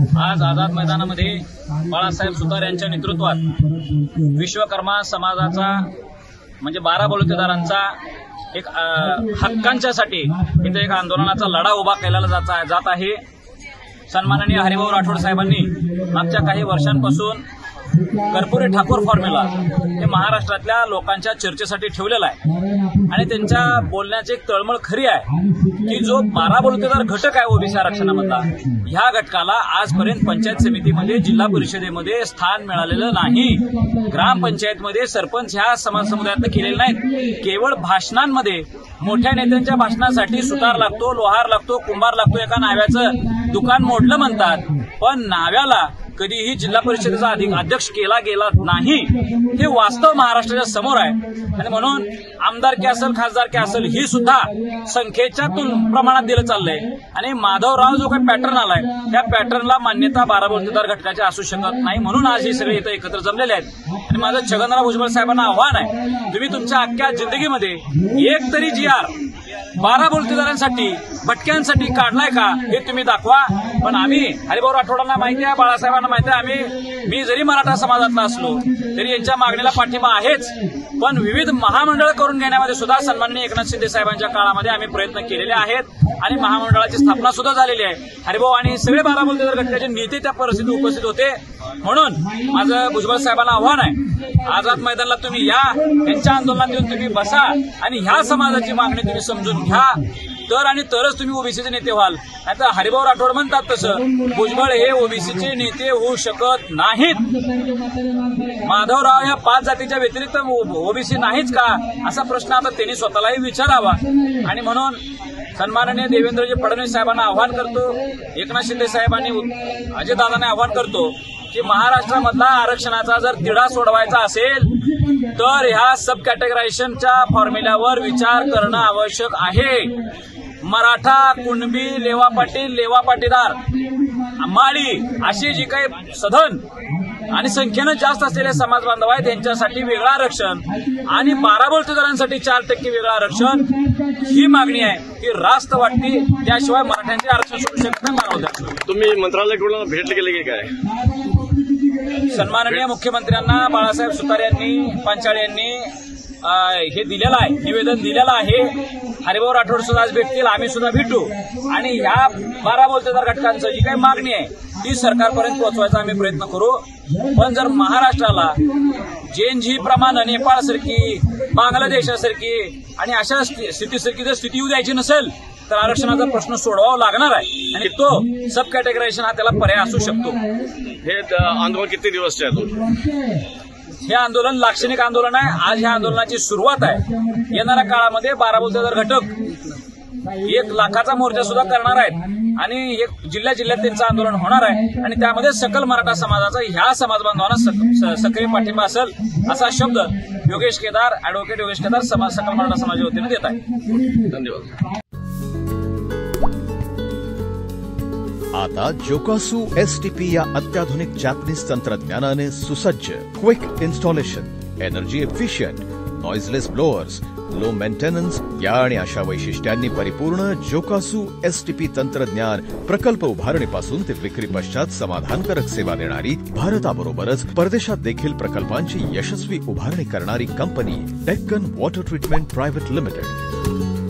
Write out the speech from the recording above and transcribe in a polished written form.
आज आझाद मैदानामध्ये बाळासाहेब सुतार यांच्या नेतृत्वात विश्वकर्मा समाजाचा म्हणजे 12 बलुतेदारांचा एक हक्कांच्यासाठी इथे एक आंदोलनाचा लढा उभा केला जात आहे। सन्माननीय हरिभाऊ राठोड साहेबांनी मागच्या काही वर्षांपासून कर्पुरी ठाकूर फॉर्म्युला हे महाराष्ट्रातल्या लोकांच्या चर्चेसाठी ठेवलेला आहे आणि त्यांच्या बोलण्याची एक तळमळ खरी आहे की जो 12 बलुतेदार घटक आहे ओबीसी आरक्षणामधला, ह्या घटकाला आजपर्यंत पंचायत समितीमध्ये, जिल्हा परिषदेमध्ये स्थान मिळालेलं नाही। ग्रामपंचायतमध्ये सरपंच ह्या समाज समुदायातनं केलेले नाहीत। केवळ भाषणांमध्ये मोठ्या नेत्यांच्या भाषणासाठी सुतार लागतो, लोहार लागतो, कुंभार लागतो, एका नाव्याचं दुकान मोडलं म्हणतात, पण नाव्याला कधीही जिल्हा परिषदेचा अध्यक्ष केला गेला नाही। हे वास्तव महाराष्ट्राच्या समोर आहे आणि म्हणून आमदारकी असेल, खासदारकी असेल, ही सुद्धा संख्येच्या प्रमाणात दिलं चाललंय आणि माधवराव जो काही पॅटर्न आलाय त्या पॅटर्नला मान्यता 12 बलुतेदार घटकाची असू शकत नाही। म्हणून आज हे सगळे इथं एकत्र जमलेले आहेत आणि माझं छगनराव भुजबळ साहेबांना आव्हान आहे, तुम्ही तुमच्या अख्ख्या जिंदगीमध्ये एक तरी GR 12 बलुतेदारांसाठी, भटक्यांसाठी काढलाय का हे तुम्ही दाखवा। पण आम्ही हरिभाऊ राठोडांना माहिती आहे, बाळासाहेबांना माहिती आहे, मी जरी मराठा समाजातला असलो तरी यांच्या मागणीला पाठिंबा आहेच, पण विविध महामंडळ करून घेण्यामध्ये सुद्धा सन्माननीय एकनाथ शिंदे साहेबांच्या काळामध्ये आम्ही प्रयत्न केलेले आहेत आणि महामंडळाची स्थापना सुद्धा झालेली आहे। हरिभाऊ आणि सगळे 12 बलुतेदार घटकाचे नेते त्या परिस्थितीत उपस्थित होते। म्हणून माझं भुजबळ साहेबांना आव्हान आहे, आझाद मैदानाला तुम्ही या, यांच्या आंदोलनात येऊन तुम्ही बसा आणि ह्या समाजाची मागणी तुम्ही समजून घ्या, तरच तुम्ही ओबीसीचे नेते व्हाल। आता हरिभाऊ राठोड म्हणतात तसं भुजबळ हे ओबीसीचे नेते होऊ शकत नाहीत। माधवराव या 5 जातीच्या व्यतिरिक्त ओबीसी नाहीच का असा प्रश्न आता त्यांनी स्वतःलाही विचारावा। आणि म्हणून सन्माननीय देवेंद्रजी फडणवीस साहेबांना आव्हान करतो, एकनाथ शिंदे साहेबांनी, अजितदादांना आव्हान करतो की महाराष्ट्रामधला आरक्षणाचा जर तिढा सोडवायचा असेल तर ह्या सब कॅटेगरायझेशनच्या फॉर्म्युल्यावर विचार करणं आवश्यक आहे। मराठा, कुणबी, लेवा पाटील, लेवा पाटीदार, माळी अशी जी काही सधन आणि संख्येनं जास्त असलेले समाज बांधव आहेत त्यांच्यासाठी वेगळं आरक्षण आणि 12 बलुतेदारांसाठी 4% वेगळं आरक्षण, ही मागणी आहे, ही रास्त वाटते। त्याशिवाय मराठ्यांचे आरक्षण सोडू शकत नाही मानवता। तुम्ही मंत्रालयाकडून भेट केली की काय? सन्माननीय मुख्यमंत्र्यांना बाळासाहेब सुतार यांनी, पांचाळे यांनी हे दिलेलं आहे, निवेदन दिलेलं आहे। हरिभाऊ राठोड सुद्धा आज भेटतील, आम्ही सुद्धा भेटू आणि ह्या 12 बलुतेदार घटकांचं जी काही मागणी आहे ती सरकारपर्यंत पोहोचवायचा आम्ही प्रयत्न करू। पण जर महाराष्ट्राला जेएनजी प्रमाणे नेपाळसारखी, बांगलादेशासारखी आणि अशा स्थितीसारखी जर स्थिती येऊ द्यायची नसेल तर आरक्षणाचा प्रश्न सोडवावा लागणार आहे आणि तो सब कॅटेगरायझेशन हा त्याला पर्याय असू शकतो। हे आंदोलन किती दिवसचे आहे? हे आंदोलन लाक्षणिक आंदोलन आहे। आज ह्या आंदोलनाची सुरुवात आहे। येणाऱ्या काळामध्ये 12 बलुतेदार घटक 1 लाखाचा मोर्चा सुद्धा करणार आहेत आणि एक जिल्ह्यात त्यांचं आंदोलन होणार आहे आणि त्यामध्ये सकल मराठा समाजाचा, ह्या समाज बांधवांना सक्रिय पाठिंबा असेल असा शब्द योगेश केदार, ऍडव्होकेट योगेश केदार, सकल मराठा समाजाच्या वतीने देत आहे। धन्यवाद। आता जोकासू STP या अत्याधुनिक जॅपनीज तंत्रज्ञानाने सुसज्ज, quick installation, energy efficient, noiseless blowers, low maintenance या आणि अशा वैशिष्ट्यांनी परिपूर्ण जोकासू STP तंत्रज्ञान प्रकल्प उभारणीपासून ते विक्री पश्चात समाधानकारक सेवा देणारी, भारताबरोबरच परदेशात देखील प्रकल्पांची यशस्वी उभारणी करणारी company Deccan water treatment private limited.